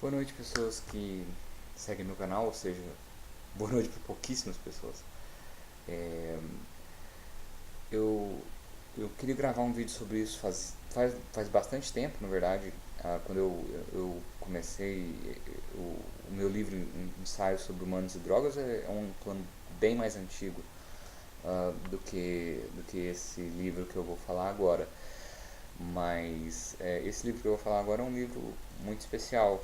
Boa noite, pessoas que seguem meu canal, ou seja, boa noite para pouquíssimas pessoas. É, eu, eu queria gravar um vídeo sobre isso faz bastante tempo, na verdade. Quando eu comecei o meu livro Ensaio sobre Humanos e Drogas é um plano bem mais antigo do que esse livro que eu vou falar agora. Mas esse livro que eu vou falar agora é um livro muito especial,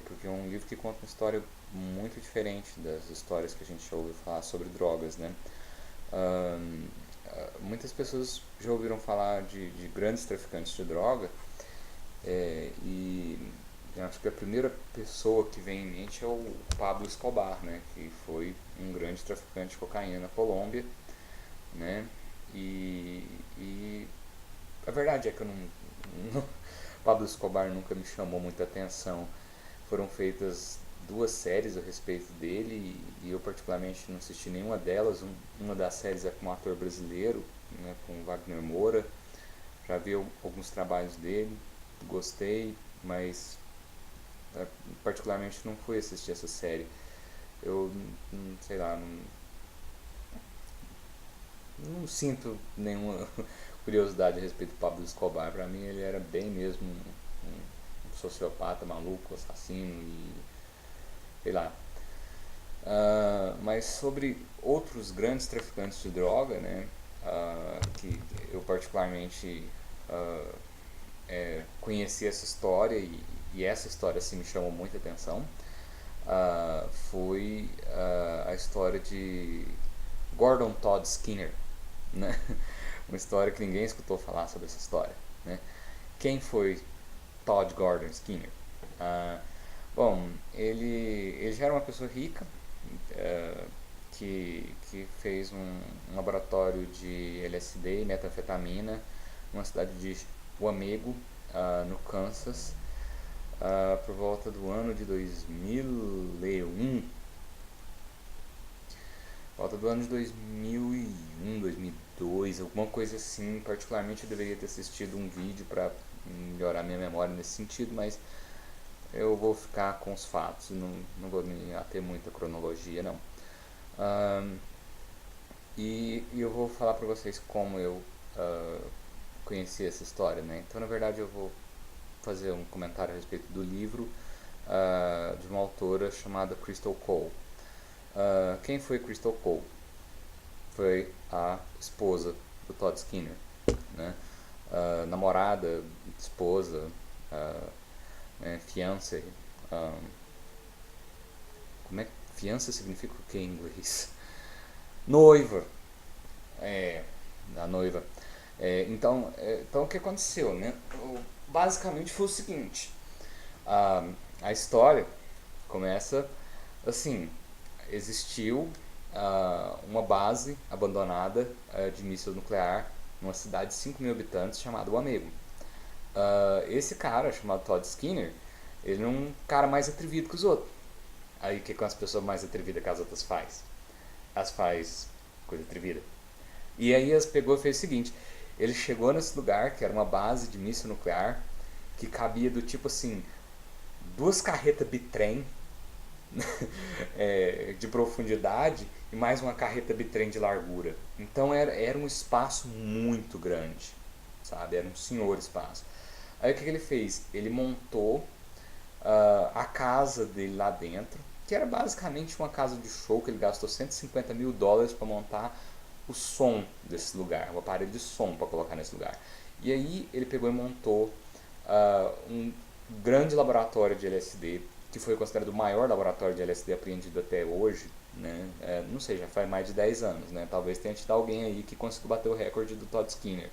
porque é um livro que conta uma história muito diferente das histórias que a gente já ouviu falar sobre drogas, né? Ah, Muitas pessoas já ouviram falar de grandes traficantes de droga, e eu acho que a primeira pessoa que vem em mente é o Pablo Escobar, né? Que foi um grande traficante de cocaína na Colômbia, né? E a verdade é que não Pablo Escobar nunca me chamou muita atenção. Foram feitas duas séries a respeito dele e eu particularmente não assisti nenhuma delas. Uma das séries é com um ator brasileiro, né, com Wagner Moura. Já vi alguns trabalhos dele, gostei, mas particularmente não fui assistir essa série. Eu, sei lá, não sinto nenhuma curiosidade a respeito do Pablo Escobar. Pra mim ele era bem mesmo um sociopata, maluco, assassino e sei lá. Mas sobre outros grandes traficantes de droga, né, que eu particularmente conheci essa história e essa história assim, me chamou muita atenção, foi a história de Gordon Todd Skinner, né? Uma história que ninguém escutou falar sobre essa história, né? Quem foi Todd Gordon Skinner? Ah, Bom, ele já era uma pessoa rica, que fez um laboratório de LSD e metanfetamina numa cidade de Wamego, no Kansas, por volta do ano de 2001. Volta do ano de 2001, 2002, alguma coisa assim. Particularmente eu deveria ter assistido um vídeo para melhorar minha memória nesse sentido, mas eu vou ficar com os fatos, não vou me ater muito à cronologia, não. Um, e eu vou falar para vocês como eu conheci essa história, né? Então, na verdade, eu vou fazer um comentário a respeito do livro de uma autora chamada Crystal Cole. Quem foi Crystal Cole? Foi a esposa do Todd Skinner, né? Namorada, esposa, fiancé. Como é que fiança significa o que em inglês? Noiva, é, a noiva. Então o que aconteceu, né? Basicamente foi o seguinte: a história começa assim: existiu uma base abandonada de míssil nuclear numa cidade de 5 mil habitantes chamada Wamego. Esse cara, chamado Todd Skinner, ele é um cara mais atrevido que os outros. Aí o que as pessoas mais atrevidas que as outras faz? As faz coisa atrevida. E aí as pegou e fez o seguinte: ele chegou nesse lugar, que era uma base de míssil nuclear, que cabia do tipo assim, duas carretas bitrem de profundidade e mais uma carreta bitrem de largura. Então era um espaço muito grande, sabe? Era um senhor espaço. Aí o que ele fez? Ele montou a casa dele lá dentro, que era basicamente uma casa de show, que ele gastou US$ 150 mil para montar o som desse lugar, o aparelho de som para colocar nesse lugar. E aí ele pegou e montou um grande laboratório de LSD, que foi considerado o maior laboratório de LSD apreendido até hoje, né? Não sei, já faz mais de 10 anos, né? Talvez tenha tido alguém aí que conseguiu bater o recorde do Todd Skinner.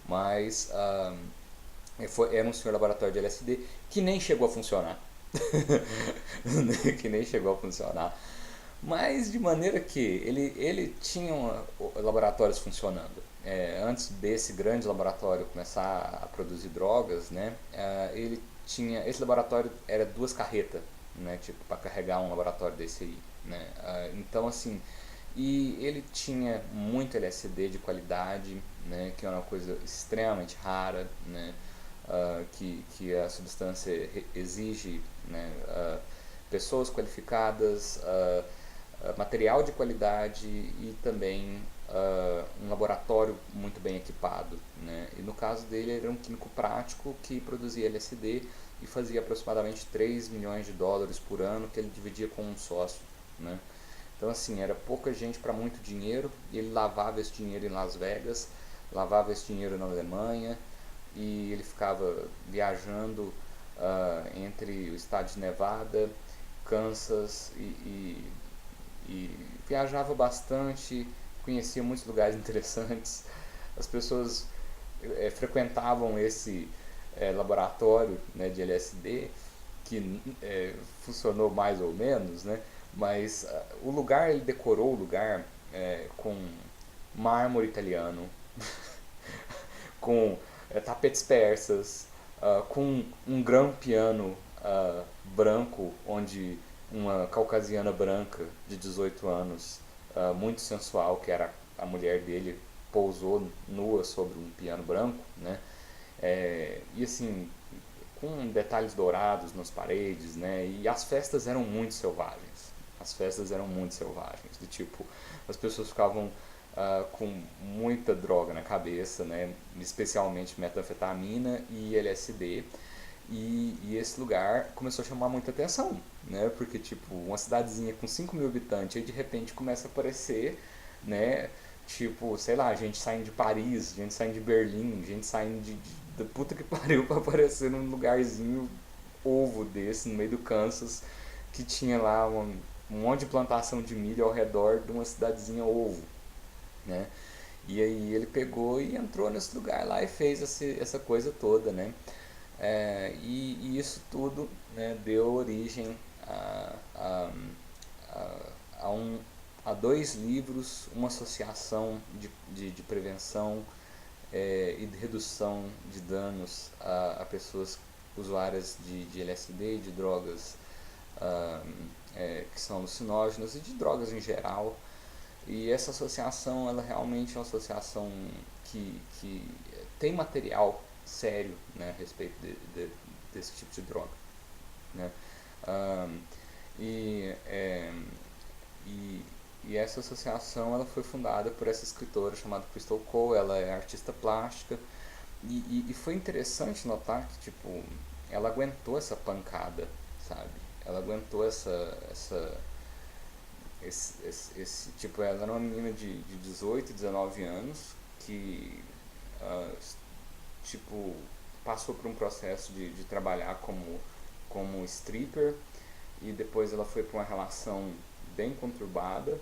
Mas era um senhor laboratório de LSD que nem chegou a funcionar. Que nem chegou a funcionar. Mas de maneira que ele tinha laboratórios funcionando. Antes desse grande laboratório começar a produzir drogas, né, ele tinha, esse laboratório era duas carretas, né, tipo para carregar um laboratório desse aí, né. Então assim, e ele tinha muito LSD de qualidade, né, que é uma coisa extremamente rara, né. que a substância exige, né, pessoas qualificadas, material de qualidade e também um laboratório muito bem equipado, né? E no caso dele, ele era um químico prático que produzia LSD e fazia aproximadamente 3 milhões de dólares por ano, que ele dividia com um sócio, né? Então, assim, era pouca gente para muito dinheiro, e ele lavava esse dinheiro em Las Vegas, lavava esse dinheiro na Alemanha, e ele ficava viajando entre o estado de Nevada, Kansas e viajava bastante, conhecia muitos lugares interessantes. As pessoas frequentavam esse laboratório, né, de LSD, que funcionou mais ou menos, né? Mas o lugar, ele decorou o lugar com mármore italiano, com tapetes persas, com um gran piano branco, onde uma caucasiana branca de 18 anos, muito sensual, que era a mulher dele, pousou nua sobre um piano branco, né? E assim, com detalhes dourados nas paredes, né? E as festas eram muito selvagens. As festas eram muito selvagens, do tipo, as pessoas ficavam com muita droga na cabeça, né? Especialmente metanfetamina e LSD. E esse lugar começou a chamar muita atenção, né? Porque, tipo, uma cidadezinha com 5 mil habitantes, aí de repente começa a aparecer, né? Tipo, sei lá, gente saindo de Paris, gente saindo de Berlim, gente saindo da puta que pariu pra aparecer num lugarzinho ovo desse, no meio do Kansas, que tinha lá um monte de plantação de milho ao redor de uma cidadezinha ovo, né? E aí ele pegou e entrou nesse lugar lá e fez essa coisa toda, né? E isso tudo, né, deu origem a, a, um, a dois livros, uma associação de prevenção e de redução de danos a pessoas usuárias de LSD e de drogas que são alucinógenas e de drogas em geral. E essa associação, ela realmente é uma associação que tem material sério, né, a respeito desse tipo de droga, né? Um, e, é, e, e essa associação, ela foi fundada por essa escritora chamada Crystal Cole. Ela é artista plástica e foi interessante notar que, tipo, ela aguentou essa pancada, sabe? Ela aguentou tipo, ela era uma menina de 18, 19 anos que, uh, tipo, passou por um processo de trabalhar como stripper, e depois ela foi para uma relação bem conturbada,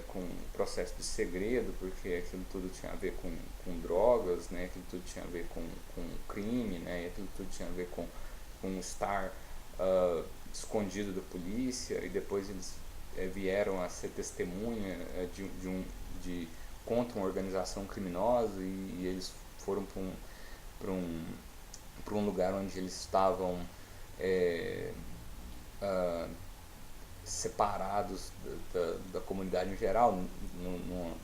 com processo de segredo, porque aquilo tudo tinha a ver com drogas, né? Aquilo tudo tinha a ver com crime, né? E aquilo tudo tinha a ver com estar escondido da polícia, e depois eles vieram a ser testemunha de contra uma organização criminosa, e eles foram para um lugar onde eles estavam uh, separados da comunidade em geral, num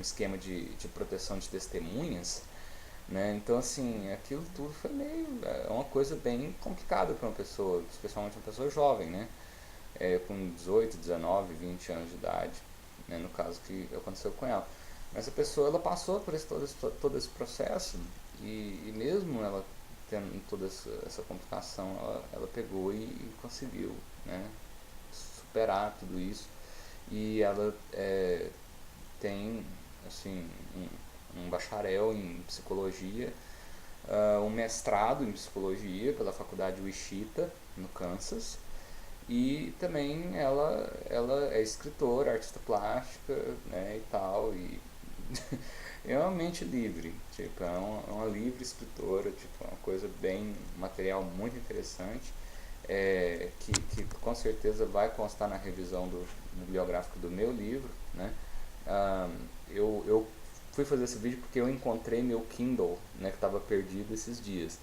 esquema de proteção de testemunhas, né? Então, assim, aquilo tudo foi meio uma coisa bem complicada para uma pessoa, especialmente uma pessoa jovem, né? Com 18, 19, 20 anos de idade, né? No caso que aconteceu com ela. Mas a pessoa, ela passou por todo esse processo, e mesmo ela tendo toda essa complicação, ela pegou e conseguiu, né, superar tudo isso. E ela tem, assim, um bacharel em psicologia, um mestrado em psicologia pela faculdade Wichita, no Kansas, e também ela é escritora, artista plástica, né, e tal, e é uma mente livre, tipo, é uma livre escritora, tipo, é uma coisa bem, um material muito interessante, que com certeza vai constar na revisão do bibliográfico do meu livro, né? Eu fui fazer esse vídeo porque eu encontrei meu Kindle, né, que estava perdido esses dias.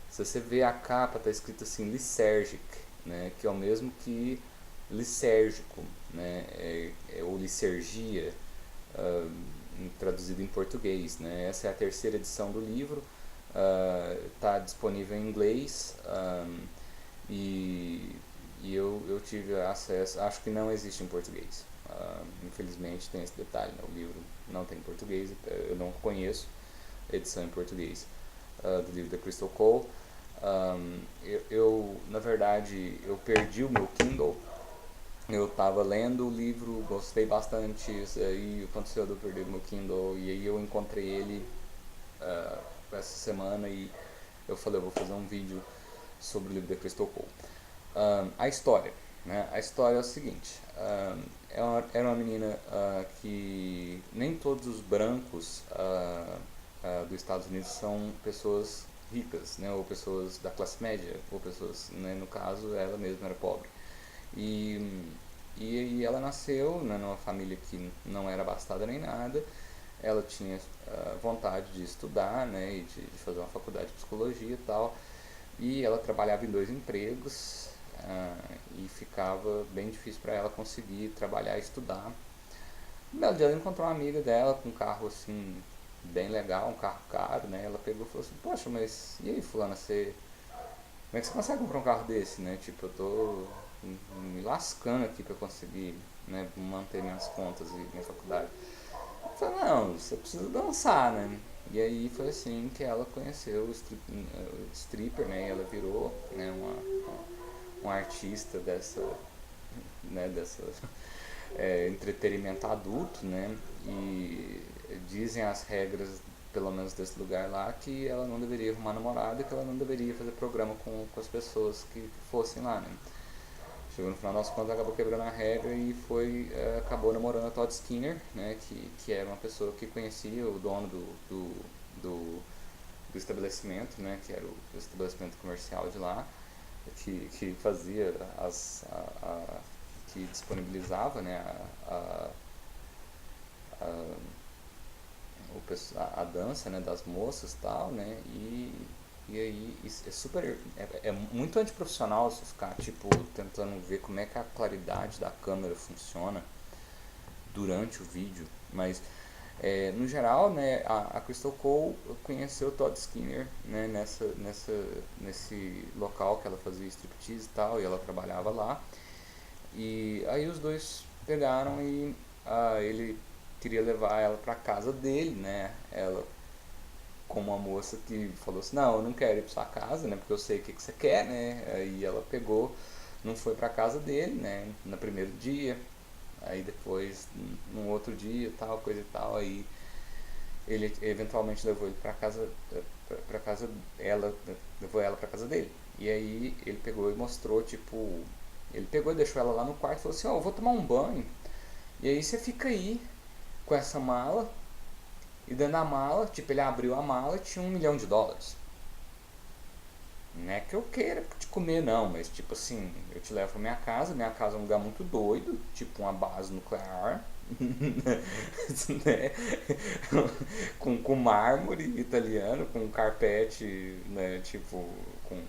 Se você ver a capa, está escrito assim, Lysergic, né, que é o mesmo que lisérgico, né, ou licergia, traduzido em português, né? Essa é a terceira edição do livro, Está disponível em inglês, e, eu tive acesso, acho que não existe em português. Infelizmente tem esse detalhe, né? O livro não tem em português, eu não conheço a edição em português do livro da Crystal Cole. Na verdade, eu perdi o meu Kindle. Eu estava lendo o livro, gostei bastante, e aconteceu de eu perder o meu Kindle, e aí eu encontrei ele essa semana e eu falei, eu vou fazer um vídeo sobre o livro da Crystal Cole. A história, né? A história é o seguinte, era uma menina que nem todos os brancos dos Estados Unidos são pessoas ricas, né? Ou pessoas da classe média, ou pessoas, né? No caso, ela mesma era pobre. E, e ela nasceu, né, numa família que não era abastada nem nada. Ela tinha vontade de estudar, né, e de fazer uma faculdade de psicologia e tal. E ela trabalhava em 2 empregos, e ficava bem difícil para ela conseguir trabalhar e estudar. Um belo dia ela encontrou uma amiga dela com um carro assim bem legal, um carro caro, né? Ela pegou e falou assim: poxa, mas e aí, fulana, como é que você consegue comprar um carro desse, né? Tipo, eu tô me lascando aqui para conseguir, né, manter minhas contas e minha faculdade. Eu falei, não, você precisa dançar, né? E aí foi assim que ela conheceu o stripper, né? E ela virou, né, uma artista dessa entretenimento adulto, né? E dizem as regras, pelo menos desse lugar lá, que ela não deveria arrumar namorada e que ela não deveria fazer programa com as pessoas que fossem lá, né? Chegou no final das contas, acabou quebrando a regra e acabou namorando a Todd Skinner, né, que era uma pessoa que conhecia o dono do, do estabelecimento, né, que era o estabelecimento comercial de lá, que fazia que disponibilizava, né, a dança, né, das moças e tal, né, e aí isso é super, é muito antiprofissional você ficar, tipo, tentando ver como é que a claridade da câmera funciona durante o vídeo, mas no geral, né, a Crystal Cole conheceu o Todd Skinner, né, nesse local que ela fazia striptease e tal, e ela trabalhava lá, e aí os dois pegaram e ele queria levar ela pra casa dele, né, ela com uma moça que falou assim, não, eu não quero ir pra sua casa, né, porque eu sei o que você quer, né, aí ela pegou, não foi pra casa dele, né, no primeiro dia, aí depois, num outro dia, tal, coisa e tal, aí ele eventualmente levou ele pra casa, levou ela pra casa dele, e aí ele pegou e mostrou, tipo, ele pegou e deixou ela lá no quarto e falou assim, ó, eu vou tomar um banho, e aí você fica aí com essa mala, e dentro da mala, tipo, ele abriu a mala e tinha US$ 1 milhão. Não é que eu queira te comer não, mas tipo assim, eu te levo pra minha casa é um lugar muito doido, tipo uma base nuclear, né? com mármore italiano, com carpete, né? Tipo, com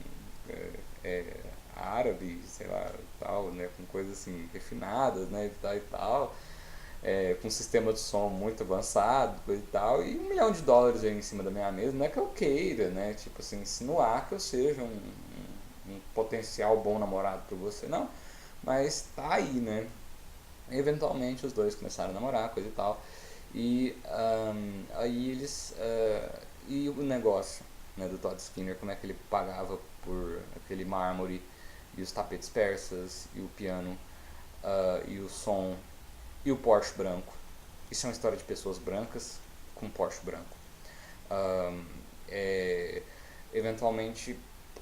é, é, árabe, sei lá, tal, né? Com coisas assim refinadas, né? E tal. Com um sistema de som muito avançado, coisa e tal, e US$ 1 milhão aí em cima da minha mesa, não é que eu queira, né? Tipo assim, insinuar que eu seja um potencial bom namorado para você, não, mas tá aí, né? Eventualmente os dois começaram a namorar, coisa e tal, e aí eles. E o negócio, né, do Todd Skinner, como é que ele pagava por aquele mármore, e os tapetes persas, e o piano, e o som e o Porsche branco. Isso é uma história de pessoas brancas com Porsche branco. Um, é, eventualmente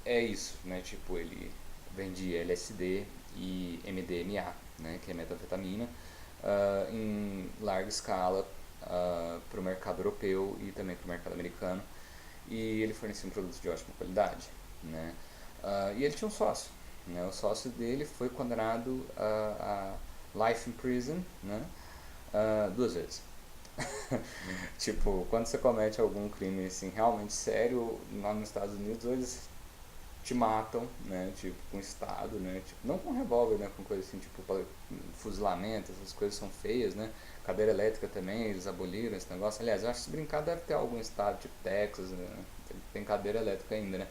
é isso, né? Tipo, ele vendia LSD e MDMA, né? Que é metanfetamina, em larga escala para o mercado europeu e também para o mercado americano. E ele fornecia um produto de ótima qualidade, né? E ele tinha um sócio, né? O sócio dele foi condenado a life in prison, né? 2 vezes. Tipo, quando você comete algum crime assim realmente sério lá nos Estados Unidos, eles te matam, né? Tipo, com estado, né? Tipo, não com revólver, né? Com coisa assim, tipo, fuzilamento, essas coisas são feias, né? Cadeira elétrica também, eles aboliram esse negócio. Aliás, eu acho que se brincar deve ter algum estado, tipo Texas, né? ele tem cadeira elétrica ainda, né?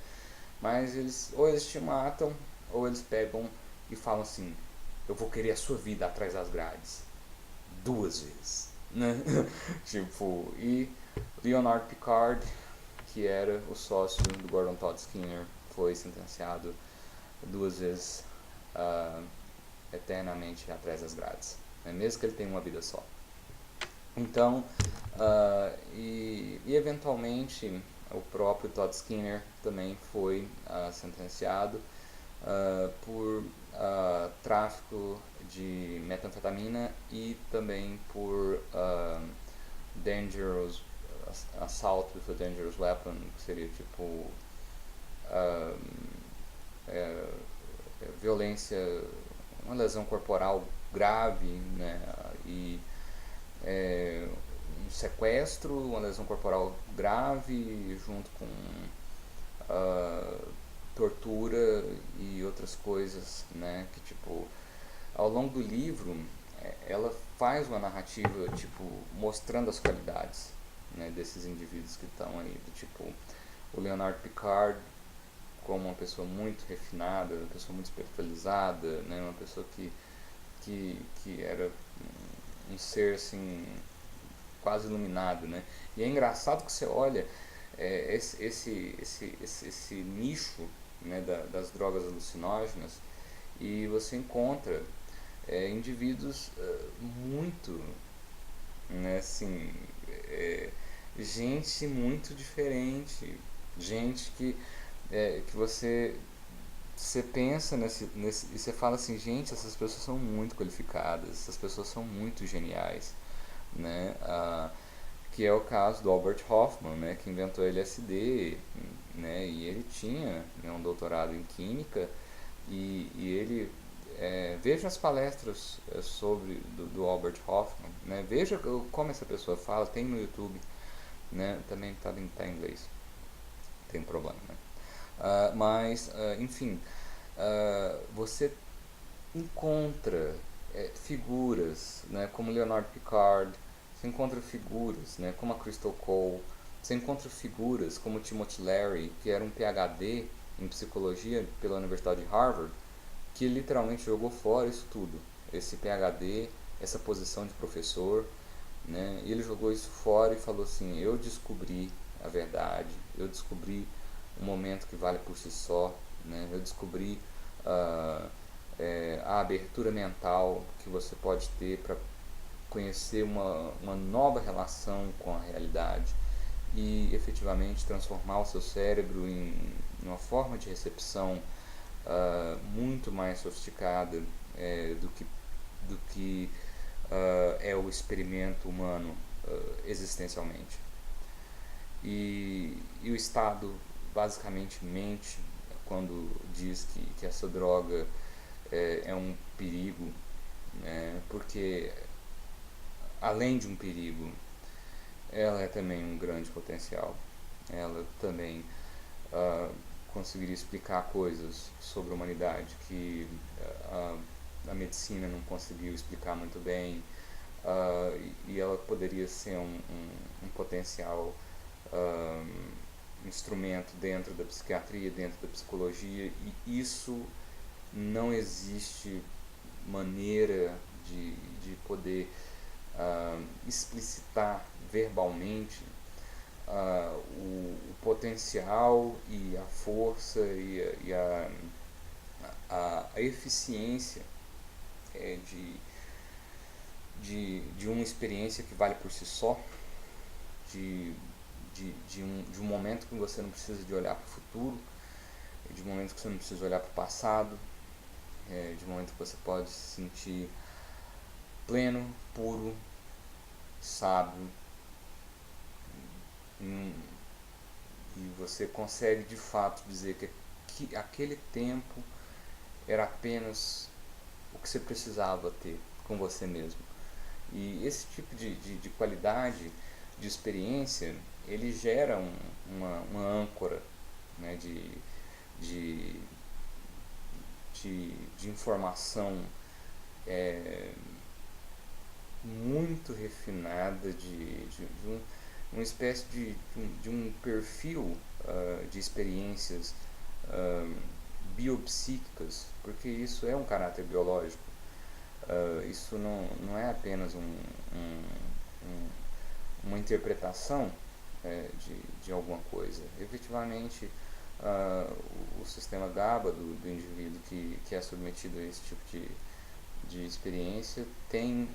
Mas ou eles te matam, ou eles pegam e falam assim: eu vou querer a sua vida atrás das grades. 2 vezes, né? Tipo, e Leonard Picard, que era o sócio do Gordon Todd Skinner, foi sentenciado 2 vezes eternamente atrás das grades, né? Mesmo que ele tenha uma vida só. Então, e eventualmente o próprio Todd Skinner também foi sentenciado por tráfico de metanfetamina e também por dangerous assault with a dangerous weapon, que seria tipo é, violência, uma lesão corporal grave, né? E um sequestro, uma lesão corporal grave, junto com tortura e outras coisas, né? Que tipo, ao longo do livro, ela faz uma narrativa tipo mostrando as qualidades, né, desses indivíduos que estão aí, do tipo o Leonard Picard como uma pessoa muito refinada, uma pessoa muito espiritualizada, né, uma pessoa que era um ser assim quase iluminado, né? E é engraçado que você olha esse nicho, né, das drogas alucinógenas e você encontra indivíduos muito, né, assim, gente muito diferente, gente que você pensa nesse e você fala assim, gente, essas pessoas são muito qualificadas, essas pessoas são muito geniais, né? Que é o caso do Albert Hoffman, né, que inventou o LSD, né, e ele tinha, né, um doutorado em química e ele veja as palestras do Albert Hoffman, né, veja como essa pessoa fala, tem no YouTube, né, também está em inglês, tem problema, né? Mas, enfim, você encontra figuras, né, como Leonard Picard, você encontra figuras, né, como a Crystal Cole, você encontra figuras como Timothy Leary, que era um PhD em psicologia pela Universidade de Harvard, que literalmente jogou fora isso tudo, esse PhD, essa posição de professor, né, e ele jogou isso fora e falou assim, eu descobri a verdade, eu descobri um momento que vale por si só, né, eu descobri a abertura mental que você pode ter para conhecer uma nova relação com a realidade e efetivamente transformar o seu cérebro em uma forma de recepção muito mais sofisticada do que é o experimento humano existencialmente. E o Estado basicamente mente quando diz que essa droga é um perigo, né? Porque além de um perigo, ela é também um grande potencial. Ela também conseguiria explicar coisas sobre a humanidade que a medicina não conseguiu explicar muito bem, e ela poderia ser um potencial instrumento dentro da psiquiatria, dentro da psicologia, e isso não existe maneira de poder explicitar verbalmente o potencial e a força a eficiência de uma experiência que vale por si só, de, de um momento que você não precisa de olhar para o futuro, de um momento que você não precisa olhar para o passado, de um momento que você pode se sentir pleno, puro, sábio, e você consegue de fato dizer que aquele tempo era apenas o que você precisava ter com você mesmo. E esse tipo de qualidade, de experiência, ele gera uma âncora, né, de, de informação muito refinada, uma espécie de um perfil de experiências biopsíquicas, porque isso é um caráter biológico. Isso não é apenas uma interpretação de alguma coisa. Efetivamente, o sistema GABA do indivíduo que é submetido a esse tipo de experiência tem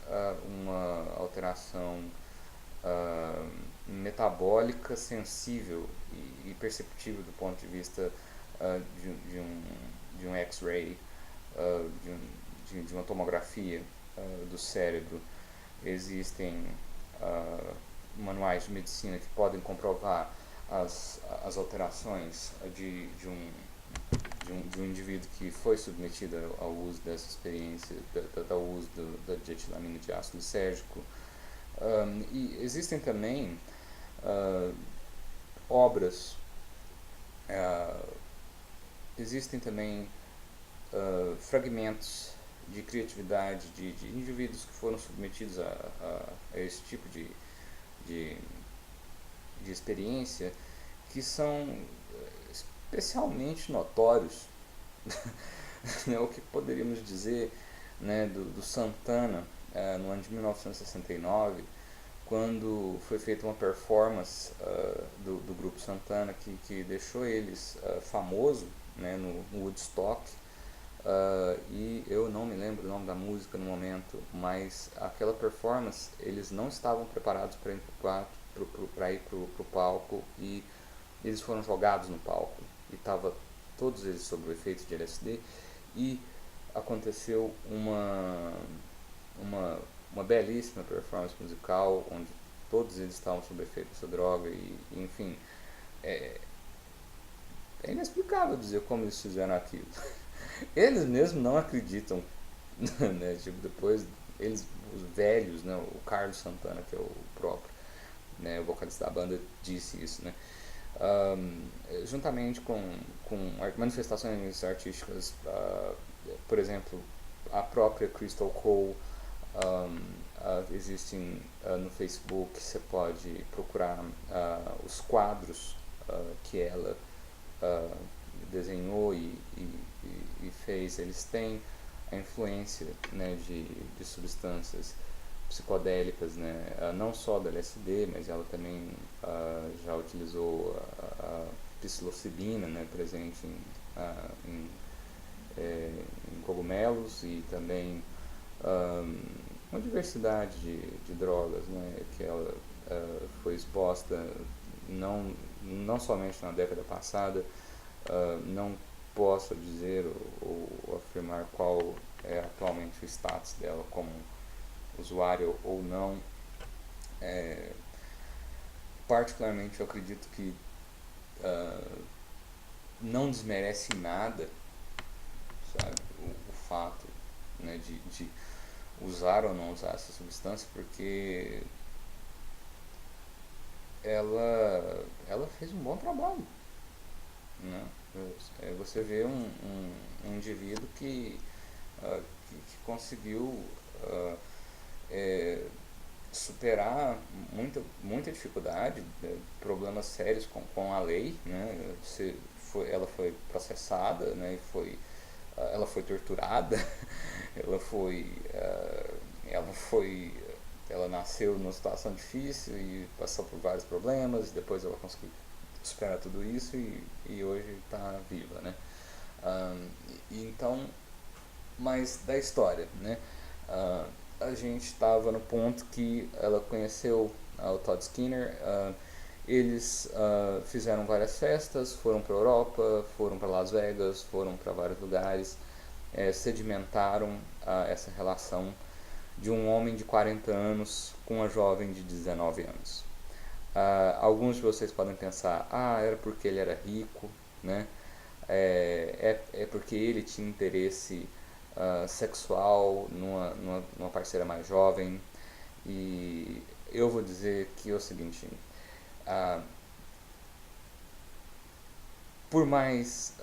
uma alteração metabólica sensível e perceptível do ponto de vista de um X-ray, de uma tomografia do cérebro. Existem manuais de medicina que podem comprovar as alterações de um indivíduo que foi submetido ao uso dessa experiência, ao uso da dietilamina de ácido lisérgico. E existem também obras, existem também fragmentos de criatividade de indivíduos que foram submetidos a esse tipo de experiência, que são especialmente notórios. O que poderíamos dizer, né, do Santana, no ano de 1969, quando foi feita uma performance do grupo Santana que deixou eles famoso, né, no Woodstock. E eu não me lembro o nome da música no momento, mas aquela performance eles não estavam preparados para ir pro palco, e eles foram jogados no palco e tava todos eles sob o efeito de LSD, e aconteceu uma belíssima performance musical onde todos eles estavam sob o efeito dessa droga, e enfim, é inexplicável dizer como eles fizeram aquilo. Eles mesmos não acreditam, né? Tipo, depois eles, os velhos, né? O Carlos Santana, que é o próprio, né, o vocalista da banda, disse isso, né? Juntamente com manifestações artísticas, por exemplo, a própria Crystal Cole, existem no Facebook, você pode procurar os quadros que ela desenhou e fez. Eles têm a influência, né, de substâncias psicodélicas, né, não só da LSD, mas ela também já utilizou a psilocibina, né, presente em cogumelos, e também uma diversidade de drogas, né, que ela foi exposta não somente na década passada. Não posso dizer ou afirmar qual é atualmente o status dela como usuário ou não. Particularmente eu acredito que não desmerece nada, sabe, o fato, né, de usar ou não usar essa substância, porque ela fez um bom trabalho, né? Você vê um indivíduo que conseguiu superar muita dificuldade, problemas sérios com a lei, né? Ela foi processada, né? Ela foi torturada, ela ela nasceu numa situação difícil e passou por vários problemas, depois ela conseguiu superar tudo isso e hoje está viva, né? Então, mas da história, né? A gente estava no ponto que ela conheceu o Todd Skinner. Eles fizeram várias festas, foram para a Europa, foram para Las Vegas, foram para vários lugares, sedimentaram essa relação de um homem de 40 anos com uma jovem de 19 anos. Alguns de vocês podem pensar, era porque ele era rico, né? É porque ele tinha interesse sexual numa parceira mais jovem. E eu vou dizer que é o seguinte, por mais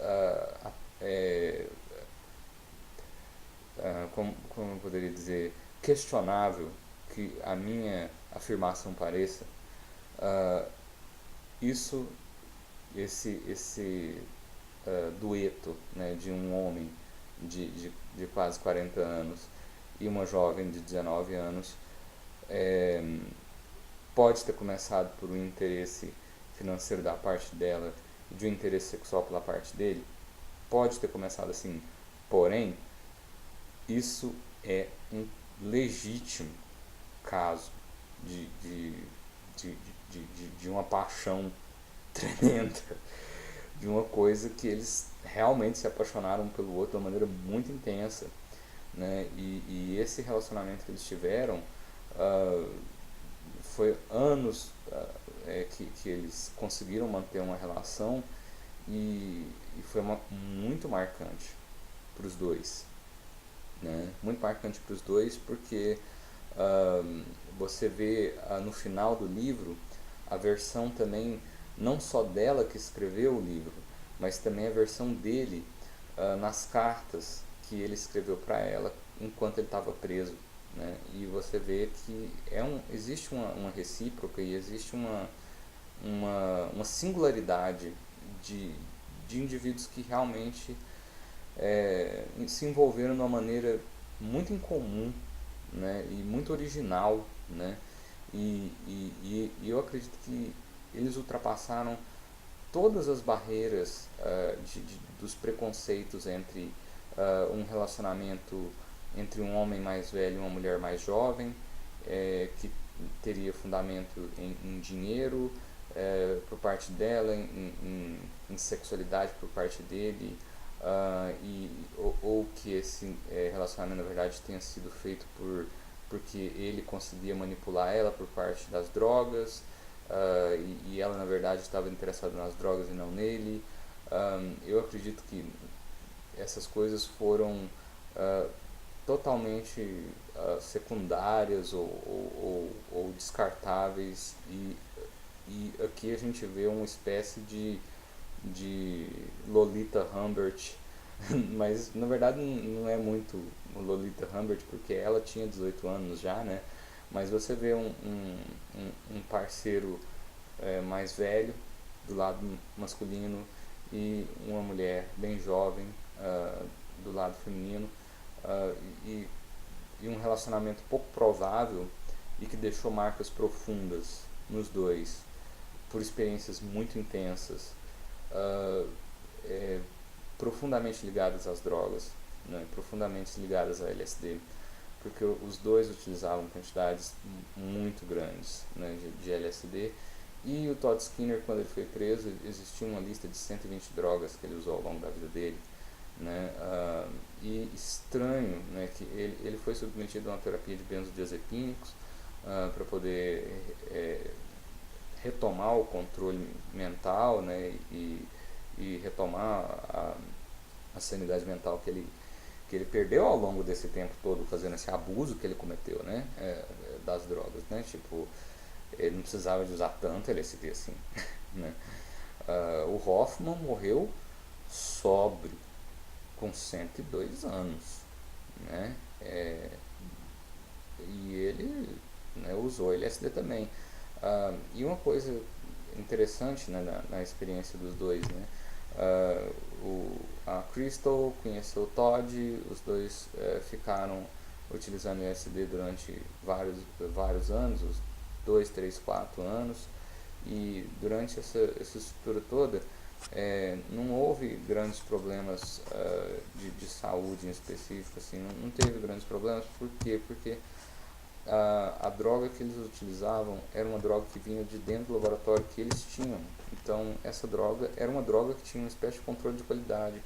como eu poderia dizer, questionável que a minha afirmação pareça, Isso, esse dueto, né, de um homem de quase 40 anos e uma jovem de 19 anos pode ter começado por um interesse financeiro da parte dela e de um interesse sexual pela parte dele, pode ter começado assim, porém, isso é um legítimo caso de, de, de uma paixão tremenda, de uma coisa que eles realmente se apaixonaram um pelo outro de uma maneira muito intensa, né? E esse relacionamento que eles tiveram foi anos que eles conseguiram manter uma relação e foi muito marcante para os dois, né? Muito marcante para os dois porque você vê no final do livro a versão também não só dela que escreveu o livro, mas também a versão dele nas cartas que ele escreveu para ela enquanto ele estava preso, né? E você vê que existe uma recíproca e existe uma singularidade de, de indivíduos que realmente se envolveram de uma maneira muito incomum, né, e muito original, né, e eu acredito que eles ultrapassaram todas as barreiras dos preconceitos entre um relacionamento entre um homem mais velho e uma mulher mais jovem, que teria fundamento em dinheiro por parte dela, em sexualidade por parte dele, ou que esse relacionamento na verdade tenha sido feito porque ele conseguia manipular ela por parte das drogas, e ela na verdade estava interessada nas drogas e não nele. Eu acredito que essas coisas foram totalmente secundárias ou descartáveis, e aqui a gente vê uma espécie de Lolita Humbert, mas na verdade não é muito Lolita Humbert porque ela tinha 18 anos já, né? Mas você vê um parceiro mais velho do lado masculino e uma mulher bem jovem do lado feminino, uh, e, e um relacionamento pouco provável e que deixou marcas profundas nos dois por experiências muito intensas, uh, é, profundamente ligadas às drogas, né, profundamente ligadas a LSD, porque os dois utilizavam quantidades muito grandes, né, de LSD. E o Todd Skinner, quando ele foi preso, existia uma lista de 120 drogas que ele usou ao longo da vida dele, né? E estranho, né, que ele foi submetido a uma terapia de benzodiazepínicos para poder retomar o controle mental, né, e retomar a sanidade mental que ele perdeu ao longo desse tempo todo fazendo esse abuso que ele cometeu, né, das drogas, né, tipo, ele não precisava de usar tanto LSD assim, né. O Hoffman morreu sóbrio, com 102 anos, né, e ele, né, usou LSD também. E uma coisa interessante, né, na experiência dos dois, né, a Crystal conheceu o Todd, os dois ficaram utilizando LSD durante vários anos, os 2, 3, 4 anos, e durante essa estrutura toda não houve grandes problemas de saúde em específico, assim, não teve grandes problemas. Por quê? Porque a droga que eles utilizavam era uma droga que vinha de dentro do laboratório que eles tinham. Então essa droga era uma droga que tinha uma espécie de controle de qualidade,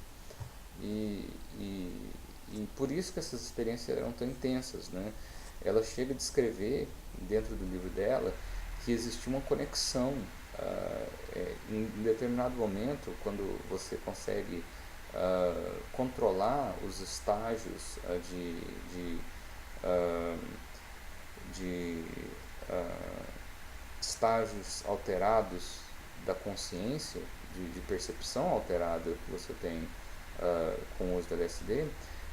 e, e, e por isso que essas experiências eram tão intensas, né? Ela chega a descrever dentro do livro dela que existia uma conexão em determinado momento, quando você consegue controlar os estágios uh, de estágios alterados da consciência, de percepção alterada que você tem com o uso do LSD,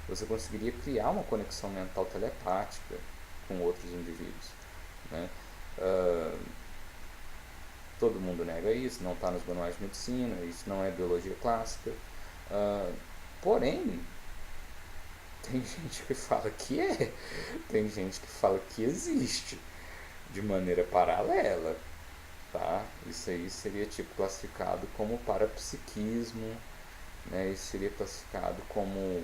você conseguiria criar uma conexão mental telepática com outros indivíduos, né? todo mundo nega isso, não está nos manuais de medicina, isso não é biologia clássica. Porém, tem gente que fala que é, tem gente que fala que existe de maneira paralela, tá? Isso aí seria tipo classificado como parapsiquismo, né? Isso seria classificado como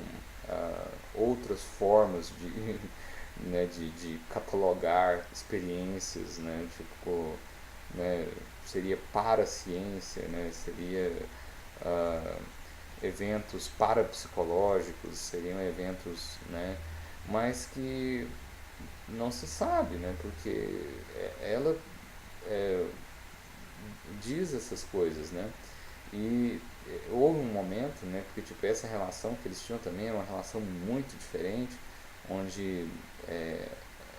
outras formas de, né, de catalogar experiências, né? Tipo, né, seria paraciência, né? Seria eventos parapsicológicos, seriam eventos, né? Mas que não se sabe, né? Porque ela diz essas coisas, né? E houve um momento, né? Porque tipo, essa relação que eles tinham também era uma relação muito diferente, onde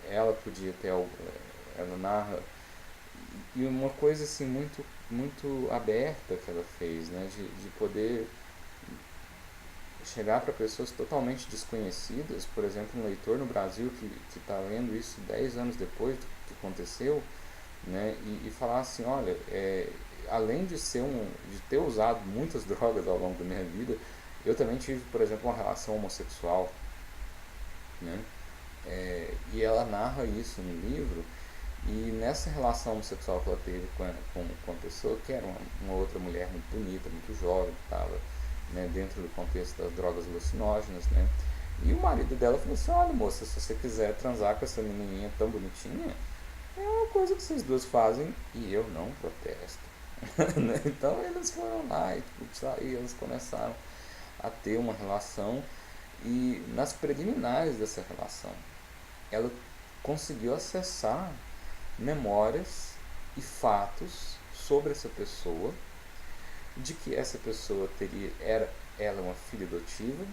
ela podia ter, ela narra, e uma coisa assim muito aberta que ela fez, né? De poder chegar para pessoas totalmente desconhecidas, por exemplo, um leitor no Brasil que está lendo isso 10 anos depois do que aconteceu, né, e falar assim, olha, além de de ter usado muitas drogas ao longo da minha vida, eu também tive, por exemplo, uma relação homossexual, né, e ela narra isso no livro, e nessa relação homossexual que ela teve com a pessoa, que era uma outra mulher muito bonita, muito jovem, que estava, né, dentro do contexto das drogas alucinógenas, né, e o marido dela falou assim, olha moça, se você quiser transar com essa menininha tão bonitinha, é uma coisa que vocês duas fazem e eu não protesto. Então eles foram lá e eles começaram a ter uma relação, e nas preliminares dessa relação ela conseguiu acessar memórias e fatos sobre essa pessoa, de que essa pessoa era ela uma filha adotiva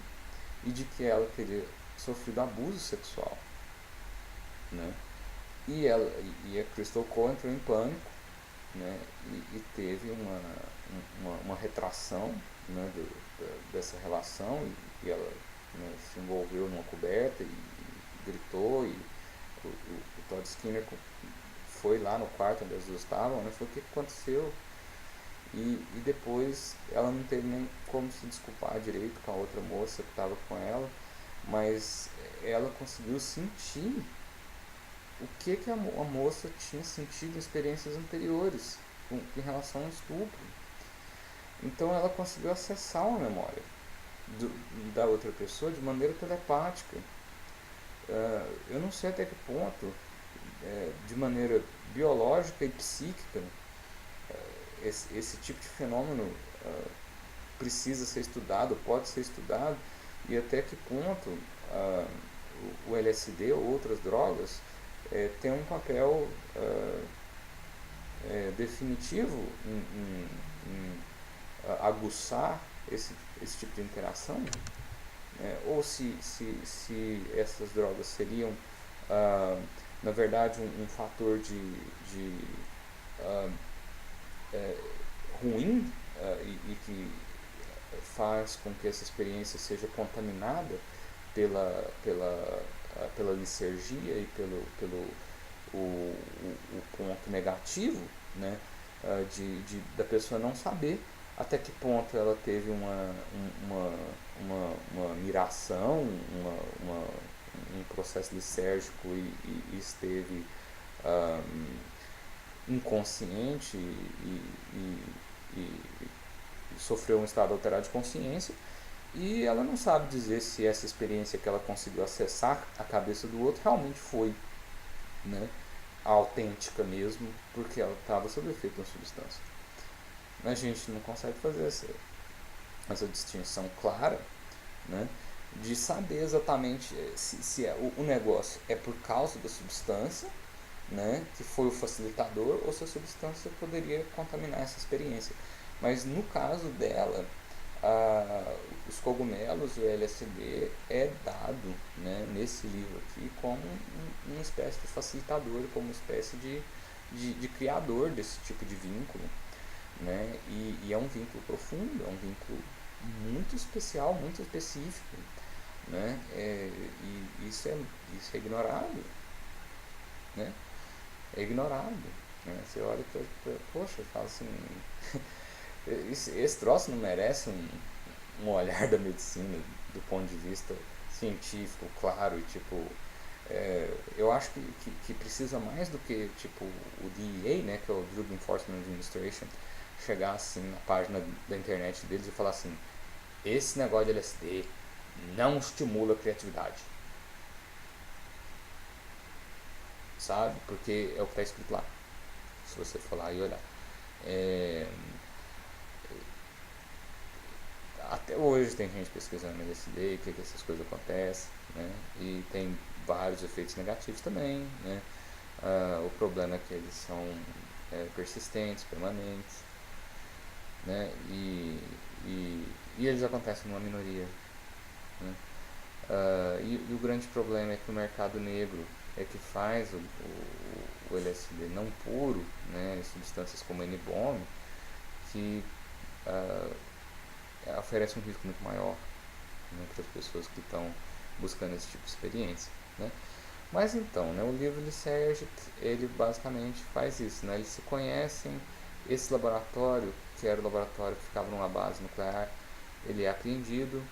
e de que ela teria sofrido abuso sexual, né? E a Crystal Cole entrou em pânico, né? E teve uma retração, né, dessa relação, e ela, né, se envolveu numa coberta e gritou, e o Todd Skinner foi lá no quarto onde as duas estavam, né, falou o que aconteceu, e depois ela não teve nem como se desculpar direito com a outra moça que estava com ela, mas ela conseguiu sentir o que a moça tinha sentido em experiências anteriores em relação ao estupro. Então ela conseguiu acessar uma memória da outra pessoa de maneira telepática. Eu não sei até que ponto, de maneira biológica e psíquica, esse tipo de fenômeno precisa ser estudado, pode ser estudado, e até que ponto o LSD ou outras drogas tem um papel definitivo em aguçar esse tipo de interação, ou se essas drogas seriam, na verdade, um fator de ruim, e que faz com que essa experiência seja contaminada pela licergia e pelo o ponto negativo, né, da pessoa não saber até que ponto ela teve uma miração, um processo lisérgico, e esteve inconsciente e sofreu um estado alterado de consciência, e ela não sabe dizer se essa experiência que ela conseguiu acessar a cabeça do outro realmente foi, né, autêntica mesmo, porque ela estava sob efeito de uma substância. A gente não consegue fazer essa distinção clara, né, de saber exatamente se o negócio é por causa da substância, né, que foi o facilitador, ou se a substância poderia contaminar essa experiência. Mas no caso dela, os cogumelos e o LSD é dado, né, nesse livro aqui como uma espécie de facilitador, como uma espécie de criador desse tipo de vínculo, né, e é um vínculo profundo, é um vínculo muito especial, muito específico, né, e isso é ignorado, né, é ignorado. né? Você olha poxa, eu falo assim, esse troço não merece um olhar da medicina do ponto de vista científico, claro, e tipo, eu acho que precisa mais do que tipo o DEA, né, que é o Drug Enforcement Administration, chegar assim na página da internet deles e falar assim, esse negócio de LSD não estimula a criatividade, sabe? Porque é o que está escrito lá, se você for lá e olhar. É, até hoje tem gente pesquisando LSD, que essas coisas acontecem, né? E tem vários efeitos negativos também, né? O problema é que eles são persistentes, permanentes, né? E eles acontecem numa minoria, né? E o grande problema é que o mercado negro é que faz o LSD não puro, né? Substâncias como N-bomb, que uh, oferece um risco muito maior, né, para as pessoas que estão buscando esse tipo de experiência, né? Mas então, né, o livro de Serge, ele basicamente faz isso, né? Eles se conhecem, esse laboratório, que era o laboratório que ficava numa base nuclear, ele é apreendido,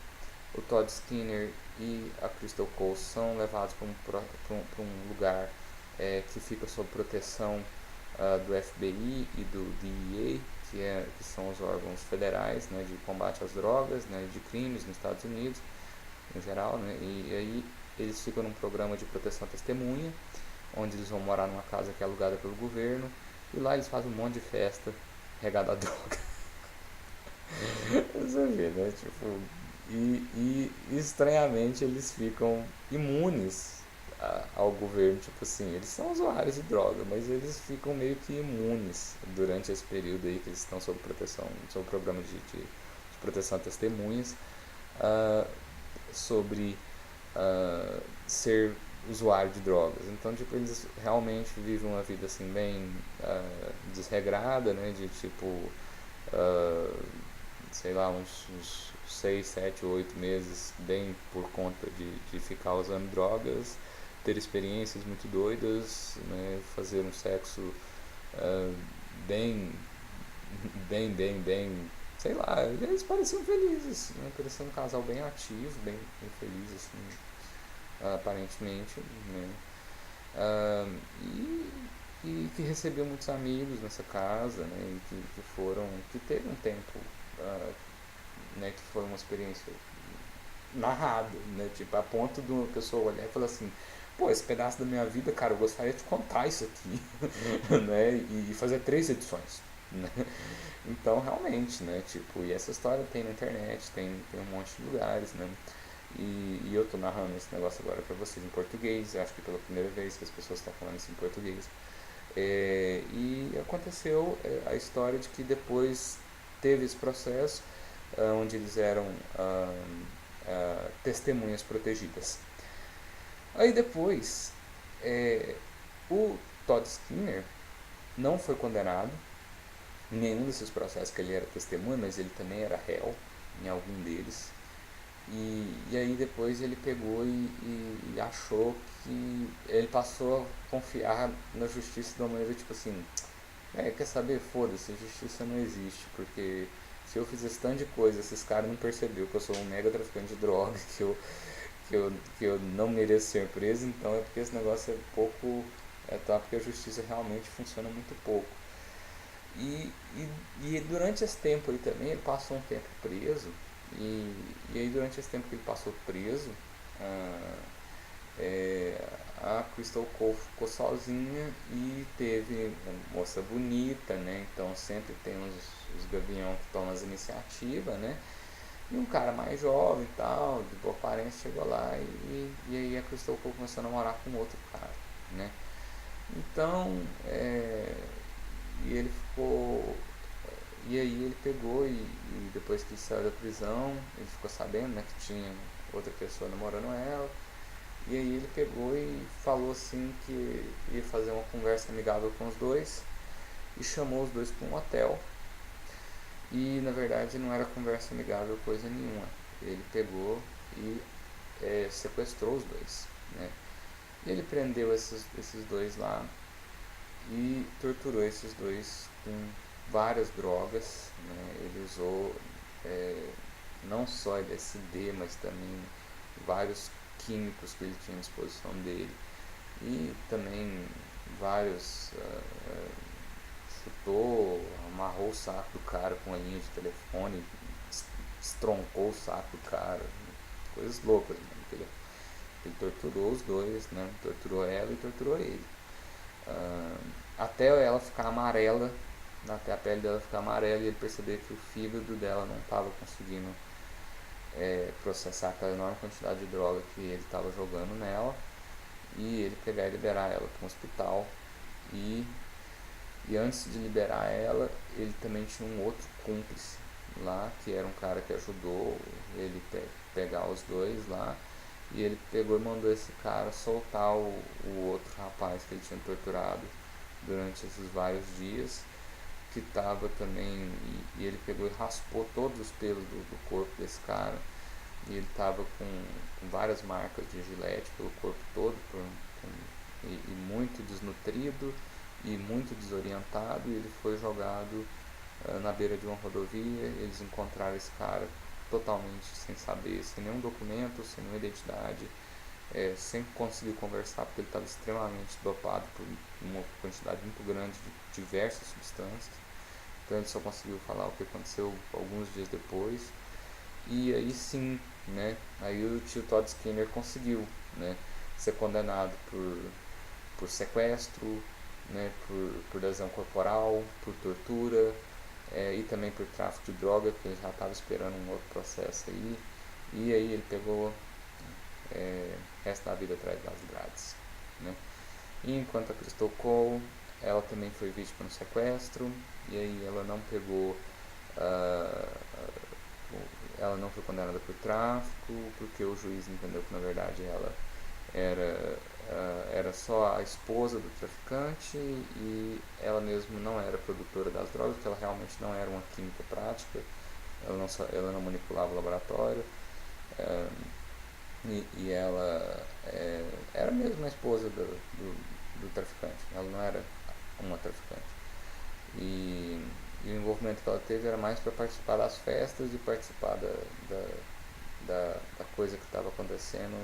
o Todd Skinner e a Crystal Cole são levados para um lugar que fica sob proteção do FBI e do DEA, que são os órgãos federais, né, de combate às drogas, né, de crimes nos Estados Unidos, em geral, né, e aí eles ficam num programa de proteção à testemunha, onde eles vão morar numa casa que é alugada pelo governo, e lá eles fazem um monte de festa regada a droga. Você vê, né? Tipo, e estranhamente eles ficam imunes ao governo, tipo assim, eles são usuários de droga, mas eles ficam meio que imunes durante esse período aí que eles estão sob proteção, sob o programa de proteção a testemunhas, uh, sobre ser usuário de drogas. Então, tipo, eles realmente vivem uma vida assim bem desregrada, né, de tipo sei lá, uns 6, 7, 8 meses bem por conta de ficar usando drogas, ter experiências muito doidas, né, fazer um sexo uh, bem, bem, sei lá, eles pareciam felizes, né, pareciam um casal bem ativo, bem feliz, assim, aparentemente, né, uh, e, e que recebeu muitos amigos nessa casa, né, e que teve um tempo né, que foi uma experiência narrada, né, tipo, a ponto de uma pessoa olhar e falar assim, pô, esse pedaço da minha vida, cara, eu gostaria de contar isso aqui, né, e fazer 3 edições, né, então realmente, né, tipo, e essa história tem na internet, tem um monte de lugares, né, e eu tô narrando esse negócio agora pra vocês em português, acho que pela primeira vez que as pessoas estão falando isso em português, e aconteceu a história de que depois teve esse processo onde eles eram testemunhas protegidas. Aí depois, o Todd Skinner não foi condenado em nenhum desses processos que ele era testemunha, mas ele também era réu em algum deles. E aí depois ele pegou e achou que ele passou a confiar na justiça de uma maneira tipo assim, quer saber? Foda-se, justiça não existe, porque se eu fiz esse tanto de coisa, esses caras não perceberam que eu sou um mega traficante de droga, que eu não mereço ser preso, então é porque esse negócio é pouco. Tá, porque a justiça realmente funciona muito pouco. E durante esse tempo aí também, ele passou um tempo preso, e aí durante esse tempo que ele passou preso, ah, a Crystal Cole ficou sozinha e teve uma moça bonita, né? Então sempre tem os gavião que tomam as iniciativas, né? E um cara mais jovem e tal, de boa aparência, chegou lá e aí a Crystal Cole começou a namorar com outro cara, né? Então, e ele ficou. E aí ele pegou e depois que ele saiu da prisão, ele ficou sabendo, né, que tinha outra pessoa namorando ela. E aí ele pegou e falou assim que ia fazer uma conversa amigável com os dois e chamou os dois para um hotel. E na verdade não era conversa amigável coisa nenhuma. Ele pegou e sequestrou os dois, né? E ele prendeu esses dois lá e torturou esses dois com várias drogas, né? Ele usou não só LSD, mas também vários químicos que ele tinha à disposição dele, e também vários chutou, amarrou o saco do cara com a linha de telefone, estroncou o saco do cara, coisas loucas, né? Ele torturou os dois, né? Torturou ela e torturou ele, até ela ficar amarela, até a pele dela ficar amarela e ele perceber que o fígado dela não estava conseguindo processar aquela enorme quantidade de droga que ele estava jogando nela, e ele pegar e liberar ela para um hospital. E antes de liberar ela, ele também tinha um outro cúmplice lá, que era um cara que ajudou ele pegar os dois lá, e ele pegou e mandou esse cara soltar o outro rapaz que ele tinha torturado durante esses vários dias, que estava também, e ele pegou e raspou todos os pelos do corpo desse cara, e ele estava com várias marcas de gilete pelo corpo todo, e muito desnutrido e muito desorientado, e ele foi jogado na beira de uma rodovia. Eles encontraram esse cara totalmente sem saber, sem nenhum documento, sem nenhuma identidade, sem conseguir conversar, porque ele estava extremamente dopado por uma quantidade muito grande de diversas substâncias. Então ele só conseguiu falar o que aconteceu alguns dias depois. E aí sim, né, aí o tio Todd Skinner conseguiu, né, ser condenado por sequestro, né, por lesão corporal, por tortura, e também por tráfico de droga, porque ele já estava esperando um outro processo aí. E aí ele pegou o resto da vida atrás das grades, né. E enquanto a Crystal Cole, ela também foi vítima de sequestro, e aí ela não pegou, ela não foi condenada por tráfico, porque o juiz entendeu que na verdade ela era só a esposa do traficante, e ela mesmo não era produtora das drogas, porque ela realmente não era uma química prática, ela não manipulava o laboratório, e ela era mesmo a esposa do traficante, ela não era uma traficante. E o envolvimento que ela teve era mais para participar das festas e participar da coisa que estava acontecendo,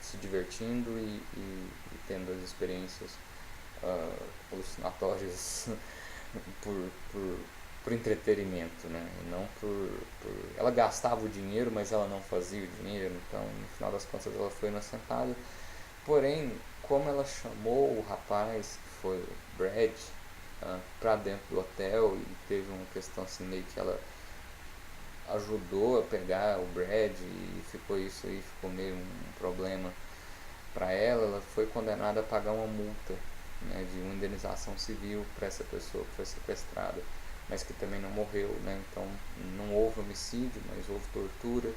se divertindo e tendo as experiências alucinatórias por entretenimento, né? E não ela gastava o dinheiro, mas ela não fazia o dinheiro, então no final das contas ela foi inocentada. Porém, como ela chamou o rapaz, que foi o Brad, para dentro do hotel, e teve uma questão assim, meio que ela ajudou a pegar o Brad, e ficou isso aí, ficou meio um problema para ela foi condenada a pagar uma multa, né, de uma indenização civil para essa pessoa que foi sequestrada, mas que também não morreu, né, então não houve homicídio, mas houve tortura.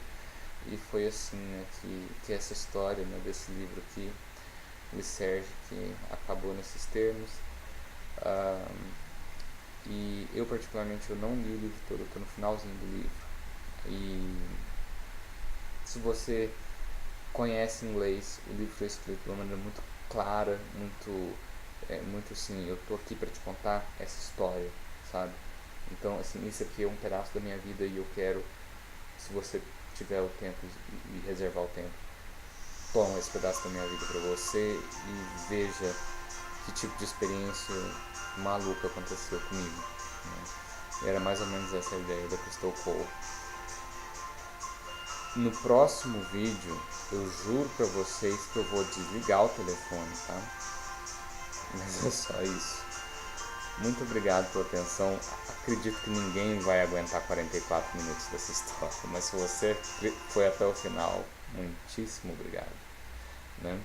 E foi assim, né, que essa história, né, desse livro aqui, Lyserge, que acabou nesses termos. E eu particularmente eu não li o livro todo, eu estou no finalzinho do livro. E se você conhece inglês, o livro foi escrito de uma maneira muito clara, muito assim, eu tô aqui para te contar essa história, sabe? Então, assim, isso aqui é um pedaço da minha vida, e eu quero, se você tiver o tempo e reservar o tempo, toma esse pedaço da minha vida para você e veja que tipo de experiência maluca aconteceu comigo, né? E era mais ou menos essa a ideia da Crystal Cole. No próximo vídeo, eu juro pra vocês que eu vou desligar o telefone, tá? Mas é só isso. Muito obrigado pela atenção. Acredito que ninguém vai aguentar 44 minutos dessa história, mas se você foi até o final, muitíssimo obrigado, né?